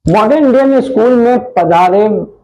Modern Indian school में पधारे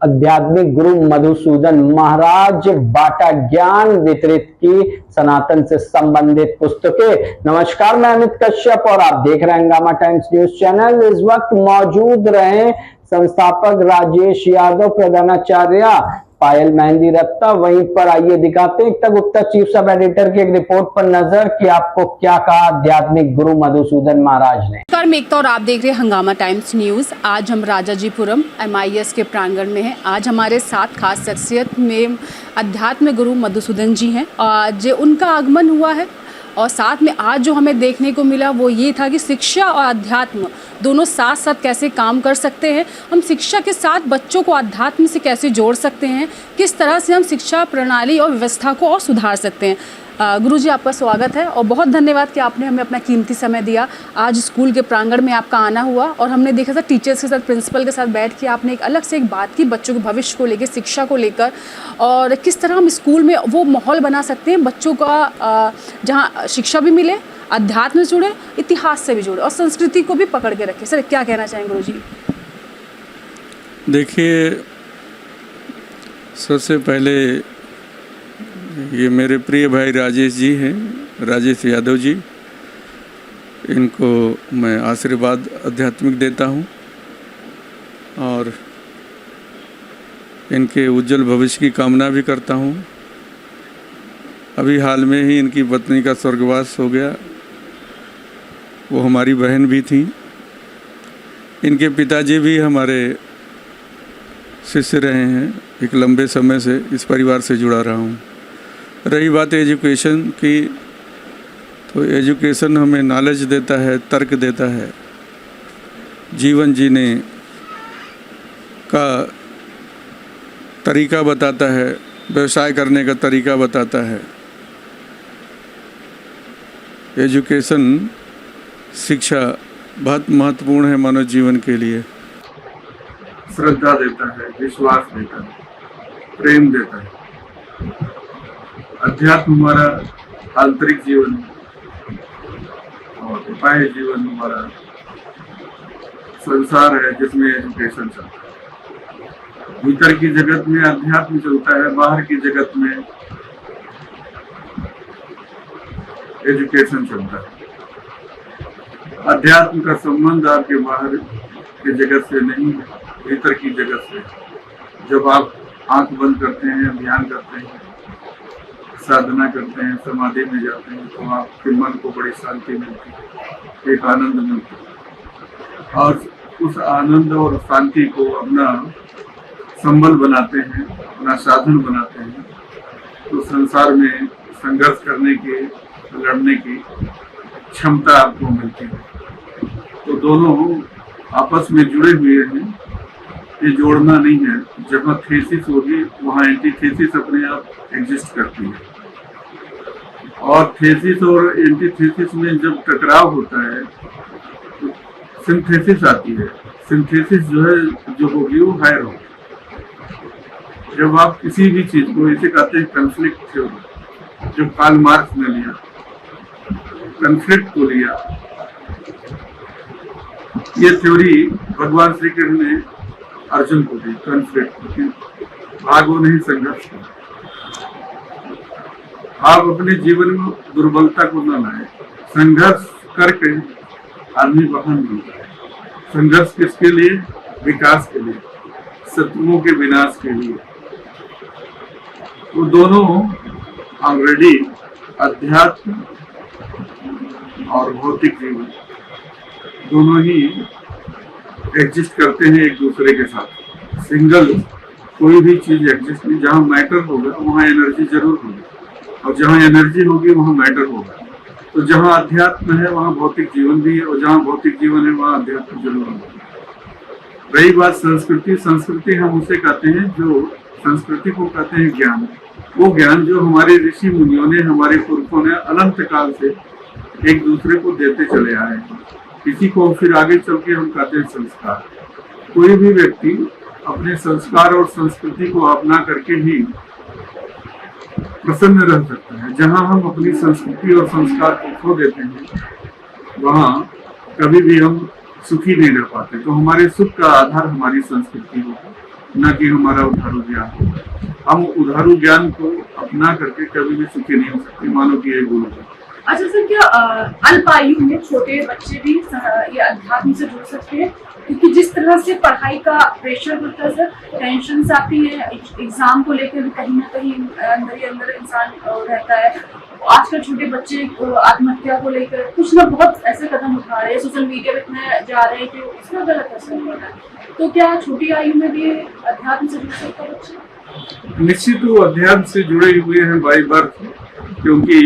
आध्यात्मिक गुरु मधुसूदन महाराज बाटा ज्ञान वितरित की सनातन से संबंधित पुस्तकें। नमस्कार, मैं अमित कश्यप और आप देख रहे हैं हंगामा टाइम्स न्यूज चैनल। इस वक्त मौजूद रहे संस्थापक राजेश यादव, प्रधानाचार्य पायल मेहंदी रत्ता। वहीं पर आइए दिखाते हैं एकता गुप्ता, चीफ सब एडिटर की एक रिपोर्ट पर नजर कि आपको क्या कहा आध्यात्मिक गुरु मधुसूदन महाराज ने। नमस्कार, मैं एकता और आप देख रहे हैं हंगामा टाइम्स न्यूज़। आज हम राजाजीपुरम MIS के प्रांगण में हैं। आज हमारे साथ खास शख्सियत में अध्यात्म गुरु मधुसूदन जी हैं। आज उनका आगमन हुआ है और साथ में आज जो हमें देखने को मिला वो ये था कि शिक्षा और अध्यात्म दोनों साथ साथ कैसे काम कर सकते हैं। हम शिक्षा के साथ बच्चों को अध्यात्म से कैसे जोड़ सकते हैं, किस तरह से हम शिक्षा प्रणाली और व्यवस्था को और सुधार सकते हैं। गुरुजी, आपका स्वागत है और बहुत धन्यवाद कि आपने हमें अपना कीमती समय दिया। आज स्कूल के प्रांगण में आपका आना हुआ और हमने देखा था टीचर्स के साथ, प्रिंसिपल के साथ बैठ के आपने एक अलग से एक बात की बच्चों के भविष्य को लेकर, शिक्षा को लेकर, और किस तरह हम स्कूल में वो माहौल बना सकते हैं बच्चों का जहाँ शिक्षा भी मिले, अध्यात्म से जुड़े, इतिहास से भी जुड़े और संस्कृति को भी पकड़ के रखे। सर, क्या कहना चाहेंगे गुरुजी? देखिए, सबसे पहले ये मेरे प्रिय भाई राजेश जी हैं, राजेश यादव जी। इनको मैं आशीर्वाद आध्यात्मिक देता हूँ और इनके उज्जवल भविष्य की कामना भी करता हूँ। अभी हाल में ही इनकी पत्नी का स्वर्गवास हो गया। वो हमारी बहन भी थी। इनके पिताजी भी हमारे शिष्य रहे हैं। एक लंबे समय से इस परिवार से जुड़ा रहा हूँ। रही बात एजुकेशन की, तो एजुकेशन हमें नॉलेज देता है, तर्क देता है, जीवन जीने का तरीका बताता है, व्यवसाय करने का तरीका बताता है। एजुकेशन, शिक्षा बहुत महत्वपूर्ण है मानव जीवन के लिए। श्रद्धा देता है, विश्वास देता है, प्रेम देता है। अध्यात्म हमारा आंतरिक जीवन और बाह्य जीवन हमारा संसार है जिसमें एजुकेशन चलता है। भीतर की जगत में अध्यात्म चलता है, बाहर की जगत में एजुकेशन चलता है। अध्यात्म का संबंध आपके बाहर की जगत से नहीं है, भीतर की जगत से। जब आप आंख बंद करते हैं, ध्यान करते हैं, साधना करते हैं, समाधि में जाते हैं, तो आपके मन को बड़ी शांति मिलती है, एक आनंद मिलता है। और उस आनंद और शांति को अपना संबल बनाते हैं, अपना साधन बनाते हैं, तो संसार में संघर्ष करने की, लड़ने की क्षमता आपको मिलती है। तो दोनों आपस में जुड़े हुए हैं। ये जोड़ना नहीं है। जहाँ थीसिस होगी वहाँ एंटीथीसिस अपने आप एग्जिस्ट करती है। और थीसिस और एंटीथीसिस में जब टकराव होता है तो सिंथेसिस आती है। सिंथेसिस जो होगी वो हायर होगी। जब आप किसी भी चीज को, इसे कहते हैं कन्फ्लिक्ट थ्योरी, जो कार्ल मार्क्स ने लिया, कन्फ्लिक्ट को लिया। ये थ्योरी भगवान श्री कृष्ण ने अर्जुन को दी, कन्फ्लिक्ट, भागो नहीं, संघर्ष करो। आप अपने जीवन में दुर्बलता को न लाए। संघर्ष करके आदमी महान बनता है। संघर्ष किसके लिए? विकास के लिए, शत्रुओं के विनाश के लिए। वो दोनों ऑलरेडी अध्यात्म और भौतिक जीवन दोनों ही एग्जिस्ट करते हैं एक दूसरे के साथ। सिंगल कोई भी चीज एग्जिस्ट नहीं। जहाँ मैटर होगा वहाँ एनर्जी जरूर होगी, और जहाँ एनर्जी होगी वहाँ मैटर होगा। तो जहाँ अध्यात्म है वहाँ भौतिक जीवन भी है, और जहाँ भौतिक जीवन है वहाँ अध्यात्म जरूर होगा। रही बात संस्कृति, संस्कृति हम उसे कहते हैं, जो संस्कृति को कहते हैं ज्ञान। वो ज्ञान जो हमारे ऋषि मुनियों ने, हमारे पुरखों ने अनंत काल से एक दूसरे को देते चले आए हैं। इसी को फिर आगे चल के हम कहते हैं संस्कार। कोई भी व्यक्ति अपने संस्कार और संस्कृति को अपना करके ही प्रसन्न रह सकता है। जहाँ हम अपनी संस्कृति और संस्कार को खो देते हैं वहाँ कभी भी हम सुखी नहीं रह पाते। तो हमारे सुख का आधार हमारी संस्कृति होगा, न कि हमारा उधारू ज्ञान होगा। हम उधारू ज्ञान को अपना करके कभी भी सुखी नहीं हो सकते, मानो कि ये गुरु है। अच्छा सर, क्या अल्प आयु में छोटे बच्चे भी ये अध्यात्म से जुड़ सकते हैं? क्योंकि जिस तरह से पढ़ाई का प्रेशर होता है सर, टेंशन आती है, एग्जाम को लेकर भी कहीं ना कहीं अंदर ही अंदर इंसान रहता है। आजकल छोटे बच्चे आत्महत्या को लेकर कुछ ना बहुत ऐसे कदम उठा रहे हैं, सोशल मीडिया पे इतने जा रहे हैं कि उसका गलत असर हो रहा है। तो क्या छोटी आयु में भी अध्यात्म से जुड़ सकता है बच्चे? निश्चित वो अध्यात्म से जुड़े हुए हैं बाई बर्थ, क्योंकि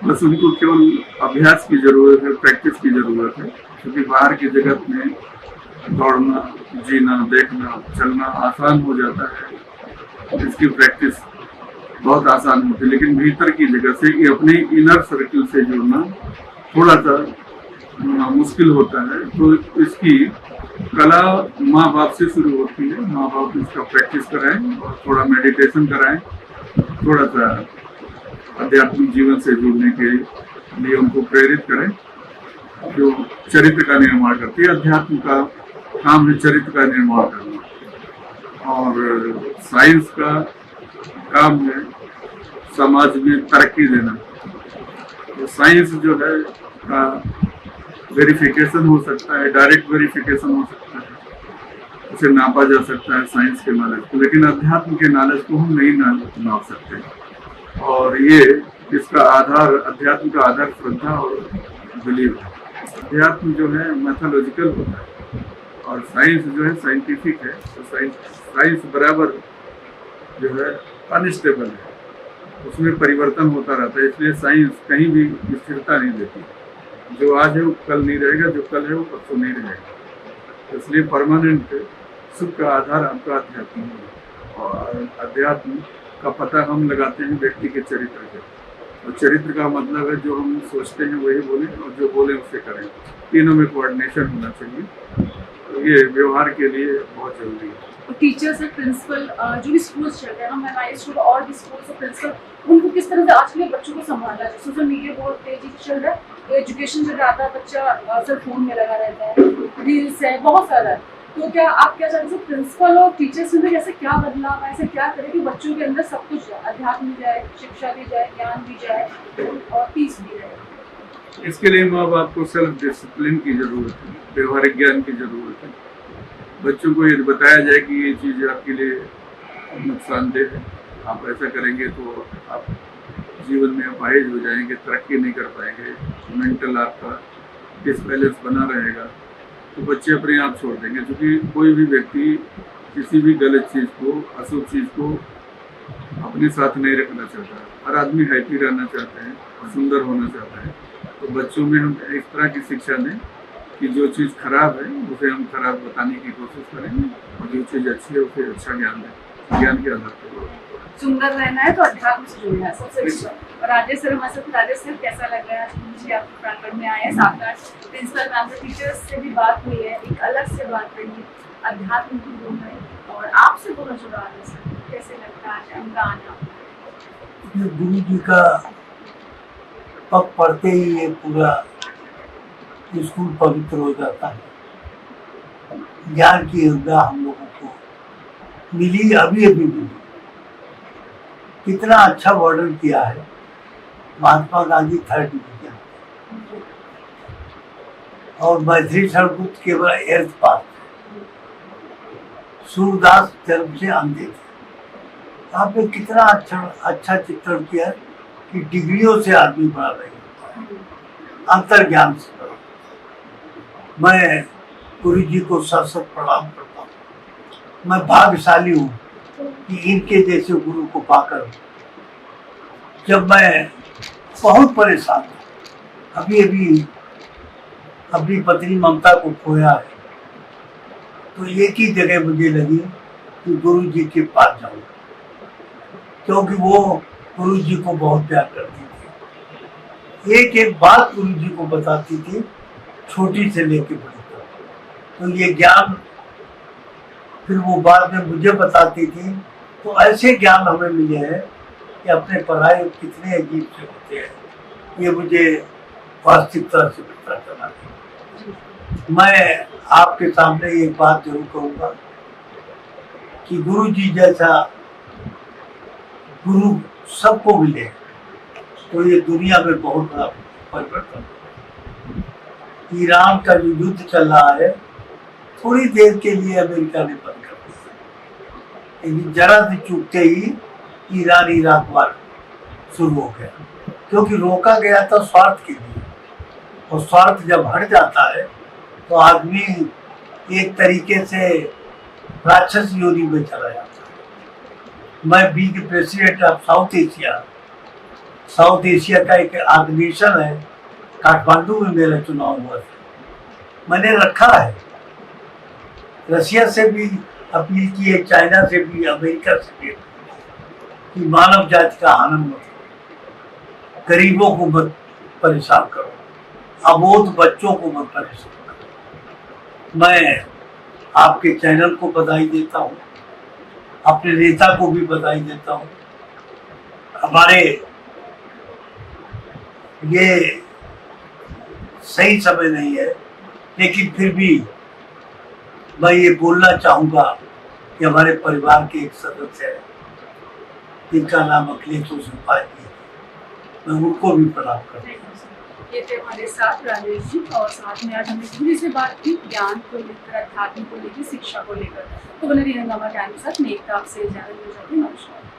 बस उनको केवल अभ्यास की जरूरत है, प्रैक्टिस की जरूरत है। क्योंकि बाहर की जगत में दौड़ना, जीना, देखना, चलना आसान हो जाता है, इसकी प्रैक्टिस बहुत आसान होती है। लेकिन भीतर की जगह से ये अपने इनर सर्किल से जुड़ना थोड़ा सा मुश्किल होता है। तो इसकी कला माँ बाप से शुरू होती है। माँ बाप इसका प्रैक्टिस कराएं और थोड़ा मेडिटेशन कराएं, थोड़ा सा आध्यात्मिक जीवन से जुड़ने के लिए उनको प्रेरित करें, जो चरित्र का निर्माण करती है। अध्यात्म का काम है चरित्र का निर्माण करना, और साइंस का काम है समाज में तरक्की देना। तो साइंस जो है का वेरिफिकेशन हो सकता है, डायरेक्ट वेरिफिकेशन हो सकता है, उसे नापा जा सकता है साइंस के नॉलेज को, लेकिन अध्यात्म के नॉलेज को हम नहीं नाप सकते। और ये इसका आधार, अध्यात्म का आधार श्रद्धा और बिलीव है। अध्यात्म जो है मैथोलॉजिकल होता है और साइंस जो है साइंटिफिक है। तो साइंस बराबर जो है अनस्टेबल है, उसमें परिवर्तन होता रहता है। इसलिए साइंस कहीं भी स्थिरता नहीं देती। जो आज है वो कल नहीं रहेगा, जो कल है वो परसों नहीं रहेगा। इसलिए परमानेंट सुख का आधार आपका अध्यात्म है। और अध्यात्म का पता हम लगाते हैं व्यक्ति के चरित्र से। और चरित्र का मतलब है जो हम सोचते हैं वही बोलें और जो बोले उसे करें। तीनों में कोऑर्डिनेशन होना चाहिए। तो ये व्यवहार के लिए बहुत जरूरी है। टीचर्स और प्रिंसिपल जो भी स्कूल्स चल रहे हैं, हम MIS स्कूल और भी स्कूल्स और प्रिंसिपल, उनको किस तरह से आज के बच्चों को संभालना है? सोशल मीडिया बहुत तेजी से चल रहा है, एजुकेशन जो जाता है बच्चा सिर्फ फोन में लगा रहता है, रील्स है, बहुत सारा है। तो क्या आप क्या चाहते हैं प्रिंसिपल और टीचर्स में ऐसे क्या बदलाव, ऐसे क्या करें कि बच्चों के अंदर सब कुछ जाए, अध्यात्म भी जाए, शिक्षा भी जाए, ज्ञान भी जाए और पीस भी रहे? इसके लिए माँ बाप को सेल्फ डिसिप्लिन की जरूरत है, व्यवहारिक ज्ञान की जरूरत है। बच्चों को ये बताया जाए कि ये चीज़ आपके लिए नुकसानदेह है, आप ऐसा करेंगे तो आप जीवन में अपाहिज हो जाएंगे, तरक्की नहीं कर पाएंगे, मेंटल आपका डिसबैलेंस बना रहेगा। तो बच्चे अपने आप छोड़ देंगे। क्योंकि कोई भी व्यक्ति किसी भी गलत चीज़ को, अशुभ चीज़ को अपने साथ नहीं रखना चाहता। हर आदमी हैप्पी रहना चाहता है, सुंदर होना चाहता है। तो बच्चों में हम इस तरह की शिक्षा दें कि जो चीज़ खराब है उसे हम खराब बताने की कोशिश करें और जो चीज़ अच्छी है उसे अच्छा ज्ञान दें, ज्ञान के आधार पर। सुंदर रहना है तो अध्यात्म से जुड़ना है सबसे अच्छा। और राजेश सर, हमारे साथ राजेश सर, कैसा लग रहा है मुझे आपके प्रांगण में आए हैं? साथ प्रिंसिपल मैम से, टीचर्स से भी बात हुई है, एक अलग से बात रही अध्यात्म की गुरु और आपसे दोनों जुड़ा है सर, कैसे लगता है उनका आना? गुरु जी का पग पढ़ते ही ये पूरा स्कूल पवित्र हो जाता है। ज्ञान की गंगा हम लोगों को मिली, अभी अभी मिली। कितना अच्छा वर्णन किया है महात्मा गांधी 3rd डिवीजन और मैथिली सरगुप्त केवल 8th पास। सूरदास जन्म से अंधे थे। आपने कितना अच्छा चित्रण किया है कि डिग्रियों से आदमी बढ़ा रहे हैं, अंतर ज्ञान से। मैं गुरु जी को सत प्रणाम करता हूँ। मैं भाग्यशाली हूँ कि इनके जैसे गुरु को पाकर, जब मैं बहुत परेशान था, अभी अभी अपनी पत्नी ममता को खोया है, तो एक ही जगह मुझे लगी कि गुरु जी के पास जाऊँ, क्योंकि वो गुरु जी को बहुत प्यार करती थी। एक एक बात गुरु जी को बताती थी, छोटी से लेके बड़ी तक। तो ये ज्ञान फिर वो बाद में मुझे बताती थी। तो ऐसे ज्ञान हमें मिले हैं कि अपने पढ़ाई कितने अजीब से होते हैं, ये मुझे वास्तविकता से पता चला। मैं आपके सामने एक बात जरूर कहूँगा कि गुरु जी जैसा गुरु सबको मिले तो ये दुनिया में बहुत बड़ा परिवर्तन। ईरान का जो युद्ध चल रहा है थोड़ी देर के लिए अमेरिका ने बंद कर दिया, लेकिन जरा से चूकते ही ईरान इराक वार शुरू हो गया, क्योंकि रोका गया था स्वार्थ के लिए, और स्वार्थ जब हट जाता है तो आदमी एक तरीके से राक्षस योनि में चला जाता है। मैं being president of south Asia का एक ऑर्गेनाइजेशन है, काठमांडू में मेरा चुनाव हुआ था। मैंने रखा है, रशिया से भी अपील की है, चाइना से भी, अमेरिका से भी, कि मानव जाति का हनन मत करो, गरीबों को मत परेशान करो, अबोध बच्चों को मत परेशान करो। मैं आपके चैनल को बधाई देता हूँ, अपने नेता को भी बधाई देता हूँ। हमारे ये सही समय नहीं है, लेकिन फिर भी मैं ये बोलना चाहूँगा कि हमारे परिवार के एक सदस्य है जिनका नाम अखिलेश उपाध्याय है, मैं उनको भी प्रणाम करता हूँ। ये थे हमारे साथ राजेश जी, और साथ में आज हमने पूरी से बात की ज्ञान को लेकर, अध्यात्म को लेकर, शिक्षा को लेकर। तो बने रहिए हंगामा टाइम के साथ। मैं एक आपसे इजाजत ले जाती हूँ। नमस्कार।